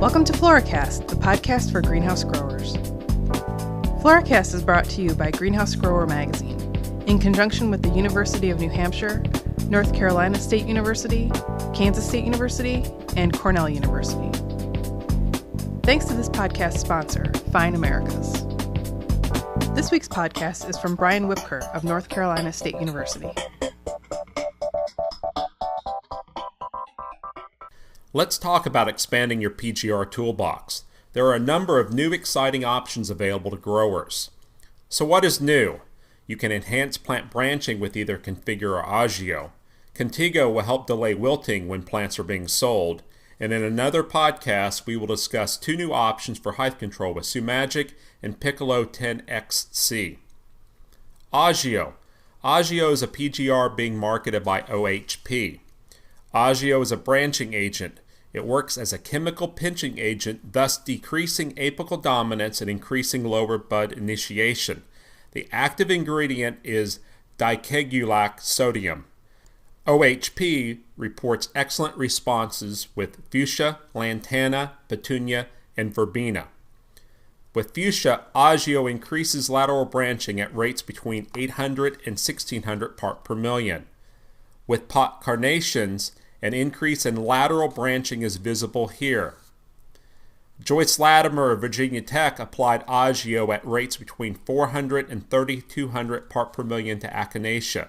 Welcome to Floracast, the podcast for greenhouse growers. Floracast is brought to you by Greenhouse Grower Magazine, in conjunction with the University of New Hampshire, North Carolina State University, Kansas State University, and Cornell University. Thanks to this podcast sponsor, Fine Americas. This week's podcast is from Brian Whipker of North Carolina State University. Let's talk about expanding your PGR toolbox. There are a number of new exciting options available to growers. So what is new? You can enhance plant branching with either Configure or Ogio. Contigo will help delay wilting when plants are being sold. And in another podcast, we will discuss two new options for height control with Sumagic and Piccolo 10XC. Ogio. Ogio is a PGR being marketed by OHP. Ogio is a branching agent. It works as a chemical pinching agent, thus decreasing apical dominance and increasing lower bud initiation. The active ingredient is dikegulac sodium. OHP reports excellent responses with fuchsia, lantana, petunia, and verbena. With fuchsia, Ogio increases lateral branching at rates between 800 and 1600 part per million. With pot carnations, an increase in lateral branching is visible here. Joyce Latimer of Virginia Tech applied Ogio at rates between 400 and 3200 part per million to echinacea.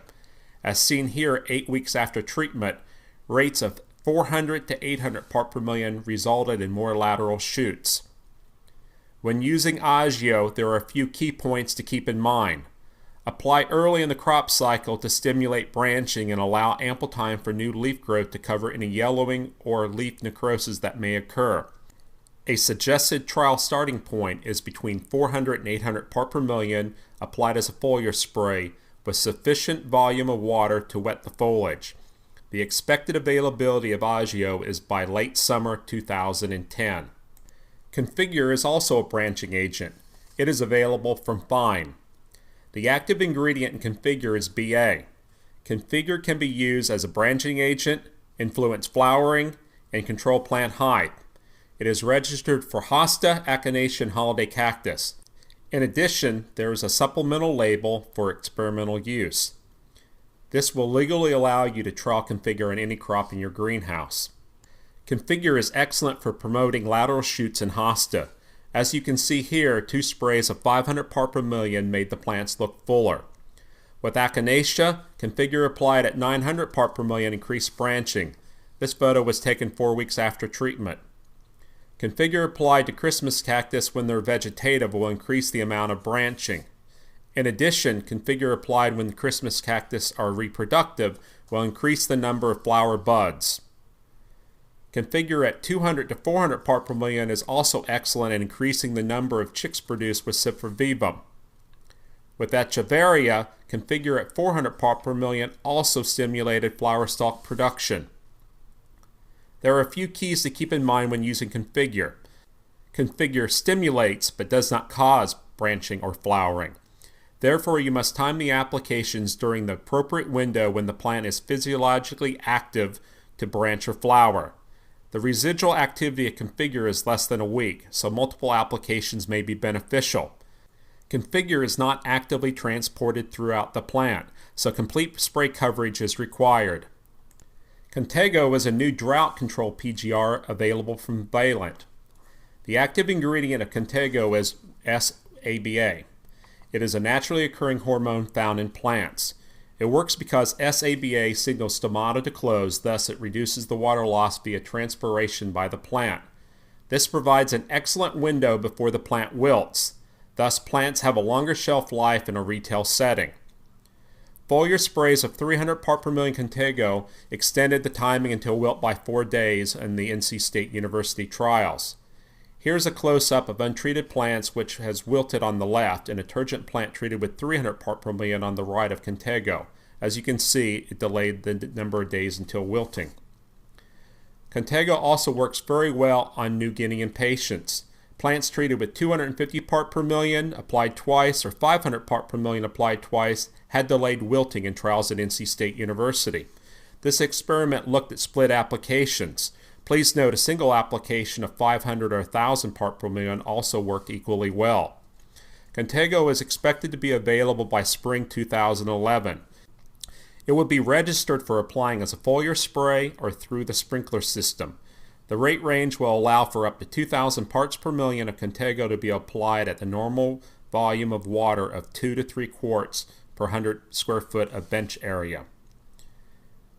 As seen here 8 weeks after treatment, rates of 400 to 800 part per million resulted in more lateral shoots. When using Ogio, there are a few key points to keep in mind. Apply early in the crop cycle to stimulate branching and allow ample time for new leaf growth to cover any yellowing or leaf necrosis that may occur. A suggested trial starting point is between 400 and 800 part per million applied as a foliar spray with sufficient volume of water to wet the foliage. The expected availability of Ogio is by late summer 2010. Configure is also a branching agent. It is available from Fine. The active ingredient in Configure is BA. Configure can be used as a branching agent, influence flowering, and control plant height. It is registered for hosta, echinacea, and holiday cactus. In addition, there is a supplemental label for experimental use. This will legally allow you to trial Configure in any crop in your greenhouse. Configure is excellent for promoting lateral shoots in hosta. As you can see here, 2 sprays of 500 part per million made the plants look fuller. With echinacea, Configure applied at 900 part per million increased branching. This photo was taken 4 weeks after treatment. Configure applied to Christmas cactus when they're vegetative will increase the amount of branching. In addition, Configure applied when the Christmas cactus are reproductive will increase the number of flower buds. Configure at 200 to 400 part per million is also excellent in increasing the number of chicks produced with Cipher vivum. With Echeveria, Configure at 400 part per million also stimulated flower stalk production. There are a few keys to keep in mind when using Configure. Configure stimulates but does not cause branching or flowering. Therefore, you must time the applications during the appropriate window when the plant is physiologically active to branch or flower. The residual activity of Configure is less than a week, so multiple applications may be beneficial. Configure is not actively transported throughout the plant, so complete spray coverage is required. Contigo is a new drought control PGR available from Valent. The active ingredient of Contigo is SABA. It is a naturally occurring hormone found in plants. It works because SABA signals stomata to close, thus it reduces the water loss via transpiration by the plant. This provides an excellent window before the plant wilts. Thus, plants have a longer shelf life in a retail setting. Foliar sprays of 300 part per million Contigo extended the timing until wilt by 4 days in the NC State University trials. Here's a close-up of untreated plants which has wilted on the left and a turgent plant treated with 300 part per million on the right of Contigo. As you can see, it delayed the number of days until wilting. Contigo also works very well on New Guinean patients. Plants treated with 250 part per million applied twice or 500 part per million applied twice had delayed wilting in trials at NC State University. This experiment looked at split applications. Please note a single application of 500 or 1,000 part per million also worked equally well. Contigo is expected to be available by spring 2011. It will be registered for applying as a foliar spray or through the sprinkler system. The rate range will allow for up to 2,000 parts per million of Contigo to be applied at the normal volume of water of 2 to 3 quarts per 100 square foot of bench area.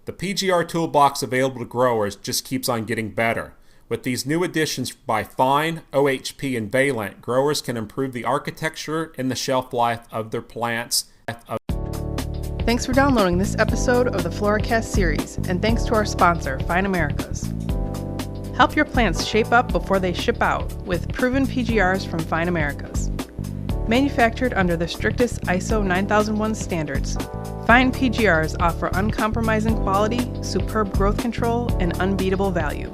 The PGR toolbox available to growers just keeps on getting better. With these new additions by Fine, OHP, and Valent, growers can improve the architecture and the shelf life of their plants. Thanks for downloading this episode of the Floracast series, and thanks to our sponsor, Fine Americas. Help your plants shape up before they ship out with proven PGRs from Fine Americas. Manufactured under the strictest ISO 9001 standards, Fine PGRs offer uncompromising quality, superb growth control, and unbeatable value.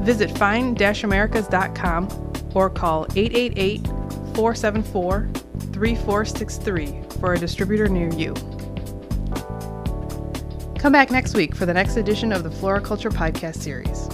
Visit fine-americas.com or call 888-474-3463 for a distributor near you. Come back next week for the next edition of the Floriculture Podcast series.